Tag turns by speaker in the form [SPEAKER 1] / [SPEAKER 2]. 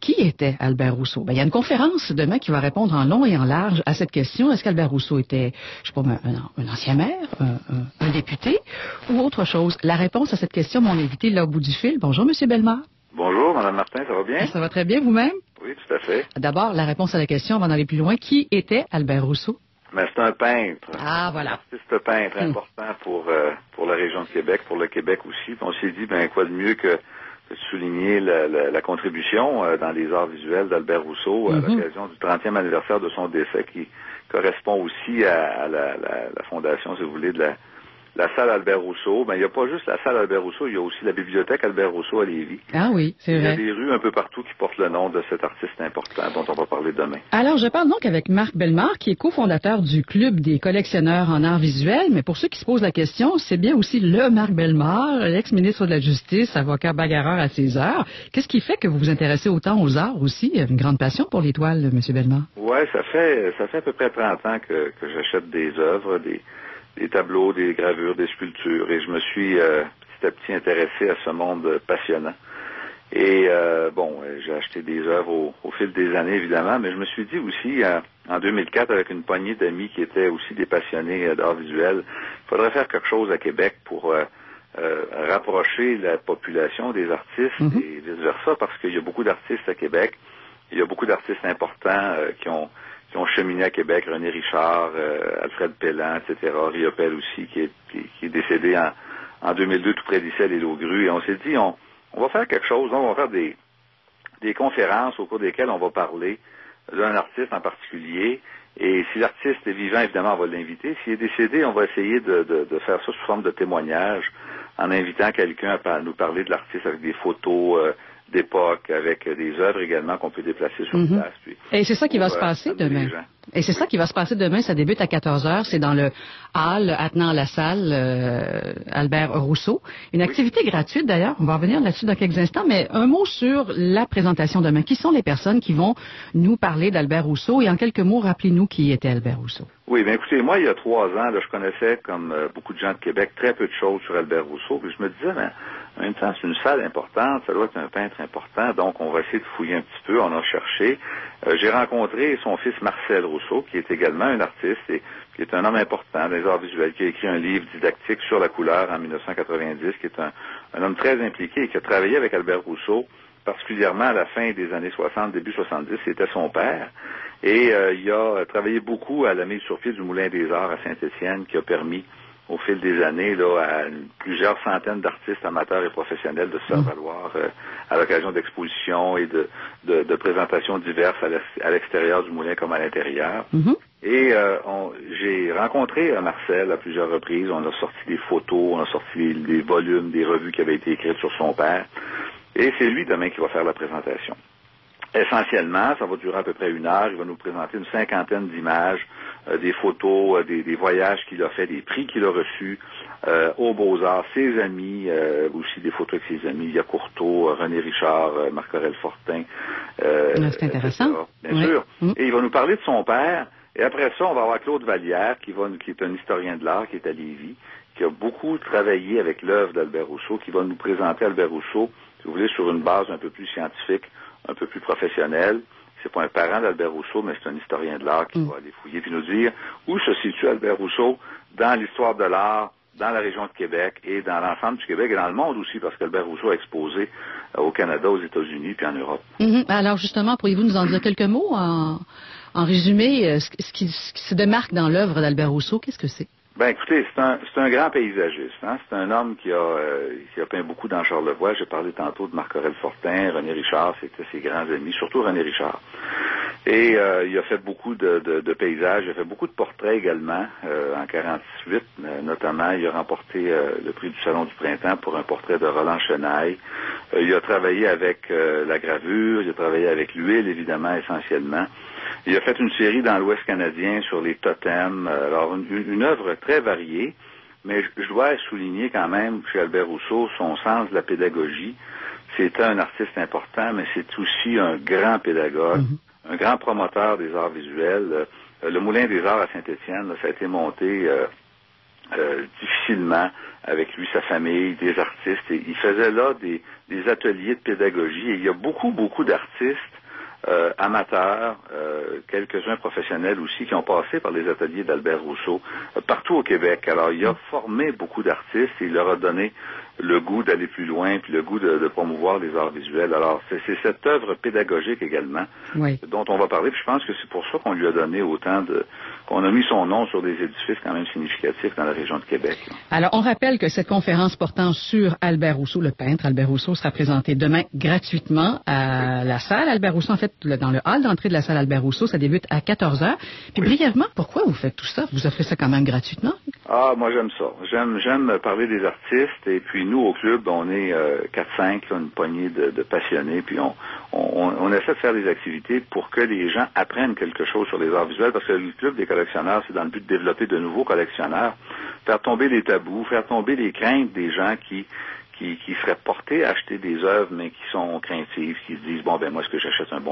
[SPEAKER 1] Qui était Albert Rousseau? Il y a une conférence demain qui va répondre en long et en large à cette question. Est-ce qu'Albert Rousseau était, je sais pas, un ancien maire, un député ou autre chose? La réponse à cette question, mon invité là au bout du fil. Bonjour, Monsieur Bellemare.
[SPEAKER 2] Bonjour, Mme Martin, ça va bien?
[SPEAKER 1] Ça va très bien, vous-même?
[SPEAKER 2] Oui, tout à fait.
[SPEAKER 1] D'abord, la réponse à la question, avant d'aller plus loin. Qui était Albert Rousseau?
[SPEAKER 2] Mais c'est un peintre.
[SPEAKER 1] Ah, voilà.
[SPEAKER 2] Un artiste peintre important pour la région de Québec, pour le Québec aussi. Puis on s'est dit, quoi de mieux que de souligner la contribution dans les arts visuels d'Albert Rousseau à l'occasion du 30e anniversaire de son décès, qui correspond aussi à la fondation, si vous voulez, de la salle Albert Rousseau. Il n'y a pas juste la salle Albert Rousseau, il y a aussi la bibliothèque Albert Rousseau à Lévis.
[SPEAKER 1] Ah oui, c'est vrai.
[SPEAKER 2] Il y a des rues un peu partout qui portent le nom de cet artiste important dont on va parler demain.
[SPEAKER 1] Alors, je parle donc avec Marc Bellemare, qui est cofondateur du Club des collectionneurs en arts visuels. Mais pour ceux qui se posent la question, c'est bien aussi le Marc Bellemare, l'ex-ministre de la Justice, avocat bagarreur à ses heures. Qu'est-ce qui fait que vous vous intéressez autant aux arts aussi? Une grande passion pour les toiles, M. Bellemare.
[SPEAKER 2] Oui, ça fait à peu près 30 ans que j'achète des œuvres, des tableaux, des gravures, des sculptures, et je me suis petit à petit intéressé à ce monde passionnant. Et j'ai acheté des œuvres au fil des années, évidemment, mais je me suis dit aussi, en 2004, avec une poignée d'amis qui étaient aussi des passionnés d'art visuel, il faudrait faire quelque chose à Québec pour rapprocher la population des artistes et vice-versa, parce qu'il y a beaucoup d'artistes à Québec, il y a beaucoup d'artistes importants qui ont cheminé à Québec, René Richard, Alfred Pellan, etc., Riopelle aussi, qui est décédé en 2002 tout près d'Issel et Laugrue. Et on s'est dit, on va faire quelque chose, on va faire des conférences au cours desquelles on va parler d'un artiste en particulier. Et si l'artiste est vivant, évidemment, on va l'inviter. S'il est décédé, on va essayer de faire ça sous forme de témoignage, en invitant quelqu'un à nous parler de l'artiste avec des photos d'époque, avec des œuvres également qu'on peut déplacer sur place. Puis,
[SPEAKER 1] et c'est ça qui va se passer demain. Et c'est ça qui va se passer demain. Ça débute à 14h. C'est dans le hall attenant la salle Albert Rousseau. Une activité gratuite, d'ailleurs. On va revenir là-dessus dans quelques instants. Mais un mot sur la présentation demain. Qui sont les personnes qui vont nous parler d'Albert Rousseau? Et en quelques mots, rappelez-nous qui était Albert Rousseau.
[SPEAKER 2] Oui, bien écoutez, moi, il y a 3 ans, je connaissais, comme beaucoup de gens de Québec, très peu de choses sur Albert Rousseau. Puis je me disais, en même temps, c'est une salle importante, ça doit être un peintre important, donc on va essayer de fouiller un petit peu. On a cherché. J'ai rencontré son fils Marcel Rousseau, qui est également un artiste et qui est un homme important des arts visuels, qui a écrit un livre didactique sur la couleur en 1990, qui est un homme très impliqué et qui a travaillé avec Albert Rousseau, particulièrement à la fin des années 60, début 70, c'était son père. Et il a travaillé beaucoup à la mise sur pied du Moulin des Arts à Saint-Étienne, qui a permis, au fil des années, à plusieurs centaines d'artistes amateurs et professionnels de se faire valoir à l'occasion d'expositions et de présentations diverses à l'extérieur du moulin comme à l'intérieur. Et j'ai rencontré Marcel à plusieurs reprises. On a sorti des photos, on a sorti des volumes, des revues qui avaient été écrites sur son père. Et c'est lui demain qui va faire la présentation. Essentiellement, ça va durer à peu près 1 heure. Il va nous présenter une 50aine d'images, des photos, des voyages qu'il a fait, des prix qu'il a reçus aux Beaux-Arts, ses amis, aussi des photos avec ses amis. Il y a Courteau, René Richard, Marc-Aurèle Fortin.
[SPEAKER 1] C'est intéressant.
[SPEAKER 2] Bien sûr. Et il va nous parler de son père. Et après ça, on va avoir Claude Vallière, qui est un historien de l'art, qui est à Lévis, qui a beaucoup travaillé avec l'œuvre d'Albert Rousseau, qui va nous présenter Albert Rousseau, si vous voulez, sur une base un peu plus scientifique, un peu plus professionnel. C'est pas un parent d'Albert Rousseau, mais c'est un historien de l'art qui va aller fouiller puis nous dire où se situe Albert Rousseau dans l'histoire de l'art, dans la région de Québec et dans l'ensemble du Québec et dans le monde aussi, parce qu'Albert Rousseau a exposé au Canada, aux États-Unis puis en Europe.
[SPEAKER 1] Alors justement, pourriez-vous nous en dire quelques mots en résumé, ce qui se démarque dans l'œuvre d'Albert Rousseau, qu'est-ce que c'est?
[SPEAKER 2] Ben écoutez, c'est un grand paysagiste. C'est un homme qui a peint beaucoup dans Charlevoix. J'ai parlé tantôt de Marc-Aurèle Fortin, René Richard, c'était ses grands amis, surtout René Richard. Et il a fait beaucoup de paysages, il a fait beaucoup de portraits également. En 48, notamment, il a remporté le prix du Salon du Printemps pour un portrait de Roland Chenaille. Il a travaillé avec la gravure, il a travaillé avec l'huile, évidemment, essentiellement. Il a fait une série dans l'Ouest canadien sur les totems. Alors, une œuvre très variée, mais je dois souligner quand même chez Albert Rousseau son sens de la pédagogie. C'était un artiste important, mais c'est aussi un grand pédagogue, un grand promoteur des arts visuels. Le Moulin des Arts à Saint-Étienne, ça a été monté difficilement avec lui, sa famille, des artistes. Et il faisait là des ateliers de pédagogie. Et il y a beaucoup d'artistes amateurs, quelques-uns professionnels aussi, qui ont passé par les ateliers d'Albert Rousseau partout au Québec. Alors, il a formé beaucoup d'artistes et il leur a donné le goût d'aller plus loin, puis le goût de promouvoir les arts visuels. Alors, c'est cette œuvre pédagogique également dont on va parler. Puis je pense que c'est pour ça qu'on lui a donné qu'on a mis son nom sur des édifices quand même significatifs dans la région de Québec.
[SPEAKER 1] Alors, on rappelle que cette conférence portant sur Albert Rousseau, le peintre Albert Rousseau, sera présentée demain gratuitement à la salle Albert Rousseau, en fait, dans le hall d'entrée de la salle Albert Rousseau. Ça débute à 14h. Puis brièvement, pourquoi vous faites tout ça? Vous offrez ça quand même gratuitement?
[SPEAKER 2] Ah, moi j'aime ça. J'aime parler des artistes. Et puis nous, au club, on est 4-5, une poignée de passionnés. Puis on essaie de faire des activités pour que les gens apprennent quelque chose sur les arts visuels. Parce que le club des collectionneurs, c'est dans le but de développer de nouveaux collectionneurs, faire tomber les tabous, faire tomber les craintes des gens qui seraient portés à acheter des œuvres, mais qui sont craintives, qui se disent, bon, ben moi, est-ce que j'achète un bon